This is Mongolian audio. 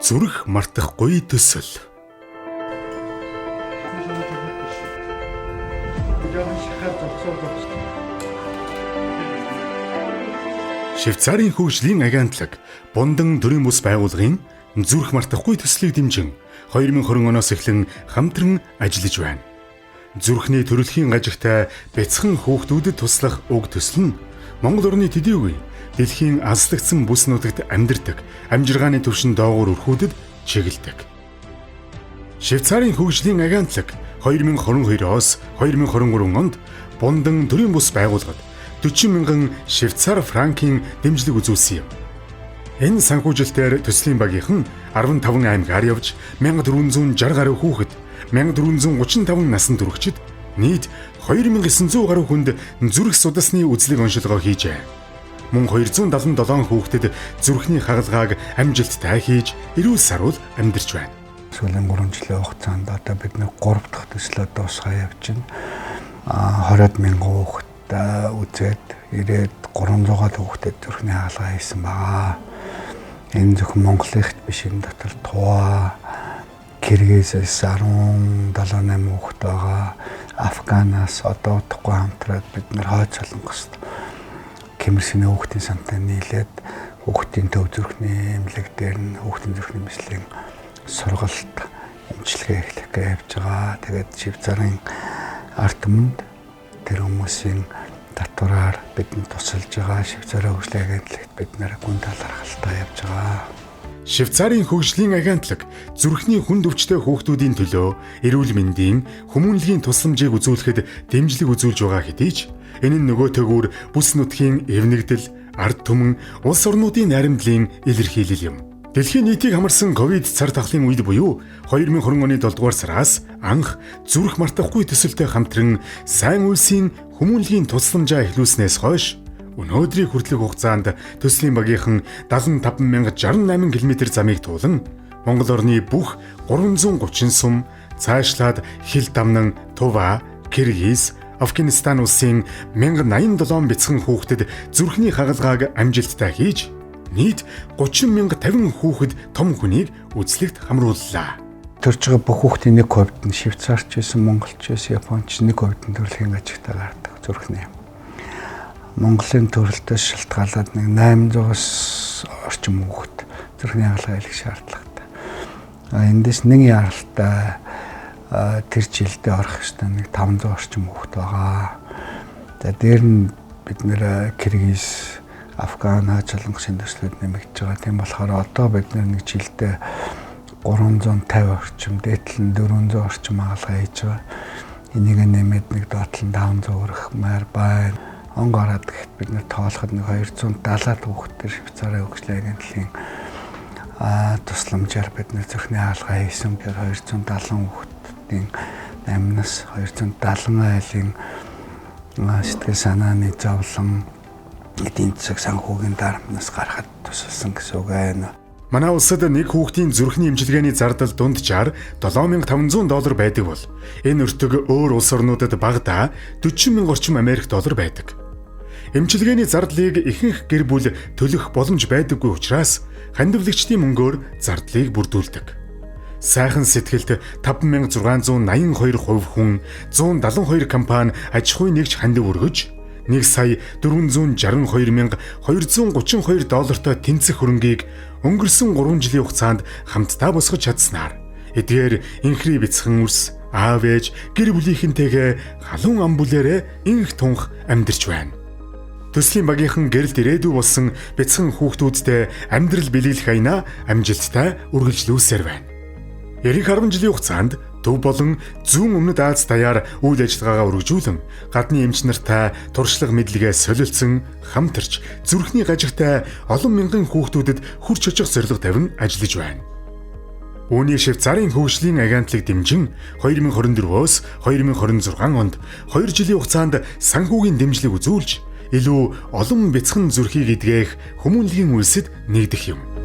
Зүрх мартахгүй төсөл. Швейцарын хөгжлийн агентлаг Бундан төрийн бүс байгууллагын зүрх мартахгүй төслийг дэмжин 2020 оноос эхлэн хамтран ажиллаж байна. Зүрхний төрөлхийн гажигтай бяцхан хүүхдүүдэд туслах уг төсөл нь Монгол орны төдий үе дэлхийн азлагдсан бүс нутагт амьдардаг амжиргааны төвшин доогуур өрхүүдэд чиглэдэг. Швейцарын хөгжлийн агентлаг 2022-оос 2023 онд Бундан төрийн бүс байгууллагад 40 мянган швейцар франкийн дэмжлэг үзүүлсэн юм. Энэ санхүүжилтээр төслийн багийнхан 15 аймгаар явж 1460 гаруй хүүхэд, 1435 насан туршид нийт 2900 гаруй хүнд зүрх судасны үзлэг оншилгоо хийжээ. Мөн 277 хүүхдэд зүрхний хагалгааг амжилттай хийж эрүүл саруул амьдарч байна. Сүүлийн 3 жилийн хугацаанд одоо бид 3 дахь төслөө дуусгаа явж байна. 20 мянган хүүхэд үзээд ирээд 300-аад хүүхдэд зүрхний хаалгаа хийсэн байгаа. Энэ зөвхөн Монголынхт биш, энэ дотор Тува, Киргизээс 17-8 хүүхэд байгаа. Афганаас одоо удахгүй хамтраад бид хойд солонгост Кэмерсийн хүүхдийн сантай нийлээд хүүхдийн төв зүрхний эмнэлэг дээр нь хүүхдийн зүрхний мэслийн сургалт эмчилгээ эхлэх гэж явж байгаа. Тэгээд Швейцарын ард түмэнд тэр хүмүүсийн татвараар бидэнд тусалж байгаа. Швейцарын хөгжлийн агентлагт бид гүн талархалтай явж байгаа. Швейцарын хөгжлийн агентлаг зүрхний хүнд өвчтэй хүүхдүүдийн төлөө эрүүл мэндийн хүмүүнлэгийн тусламжийг үзүүлэхэд дэмжлэг үзүүлж байгаа хэдий ч энэ нь нөгөөтэйгүр бүс нутгийн эвнэгдэл, ард түмэн, улс орнуудын найрамдлын илэрхийлэл юм. Дэлхийн нийтийг хамарсан ковид цар тахлын үед буюу 2020 оны 7 дугаар сараас анх зүрх мартахгүй төсөлтэй хамтран сайн үйлсийн хүмүүнлэгийн тусламжаа эхлүүлснээс хойш өнөөдрийн хүртэлх хугацаанд төслийн багийнхан 75068 км замыг туулан Монгол орны бүх 330 сум цаашлаад хил дамнан Тува, Киргиз, Афганистан улсын 1087 бяцхан хүүхдэд зүрхний хагалгааг амжилттай хийж нийт 30,050 хүүхэд том хүнийг үзлэгт хамрууллаа. Төрж байгаа бүх хүүхдийн 1% нь швейцарч байсан, монголч байсан, японч 1% нь төрөлхийн гажигтай гардаг зүрхний. Монголын төрөлтөөс шалтгаалаад 800-аас орчим хүүхэд зүрхний хагалгаа хийх шаардлагатай. Эндээс нэг яралтай тэр жилдээ орох ёстой 500 орчим хүүхэд байгаа. За дээр нь бид нэр Киргиз, Афган, Солонгосын төслүүд нэмэгдэж байгаа. Тийм болохоор одоо бид нэг жилдээ 350 орчим, дээдлэн 400 орчим хагалгаа хийж байгаа. Энийг нэмээд нэг доотлон 500 өрөх маяр байна. Он гараад гэхэд бид тоолоход 270-аад хүүхдээр Швейцарын хөгжлийн агентлагийн тусламжаар бид зүрхний хаалгаа хийсэн. Тэгэхээр 270 хүүхдийн 8-наас 270 айлын сэтгэл санааны зовлон эдийн засаг санхүүгийн дарамтнаас гарахад тусалсан гэсэн үг байна. Манай улсад нэг хүүхдийн зүрхний эмчилгээний зардал дунджаар $7,500 байдаг бол энэ өртөг өөр улс орнуудад багадаа 40,000 орчим Америк доллар байдаг. Эмчилгээний зардлыг ихэнх гэр бүл төлөх боломж байдаггүй учраас хандивлагчдын мөнгөөр зардлыг бүрдүүлдэг. Сайхан сэтгэлд 5,682 хувь хүн, 172 компани аж ахуй нэгж хандив өргөж $1,422,232 тэнцэх хөрөнгийг өнгөрсөн 3 жилийн хугацаанд хамтдаа босгож чадсанаар эдгээр инхри бяцхан үрс, аав ээж, гэр бүлийнхэнтэйгээ халуун ам бүлээрээ инх тунх амьдарч байна. Төслийн багийнхан гэрэлд ирээдүй болсон бяцхан хүүхдүүдтэй амьдрал биелүүлэх аянаа амжилттай үргэлжлүүлсээр байна. Эх 10 жилийн хугацаанд төв болон зүүн өмнөд Аз даяар үйл ажиллагаагаа үргэлжлүүлэн гадны эмч нартай туршлага мэдлэгээ солилцсон хамтарч зүрхний гажигтай олон мянган хүүхдүүдэд хүрч очих зорилго тавин ажиллаж байна. Үүний Швейцарын хөгжлийн агентлаг дэмжин 2024-өөс 2026 онд 2 жилийн хугацаанд санхүүгийн дэмжлэг үзүүлж илүү олон бяцхан зүрхийг эдгээх хүмүүнлэгийн үйлсэд нэгдэх юм.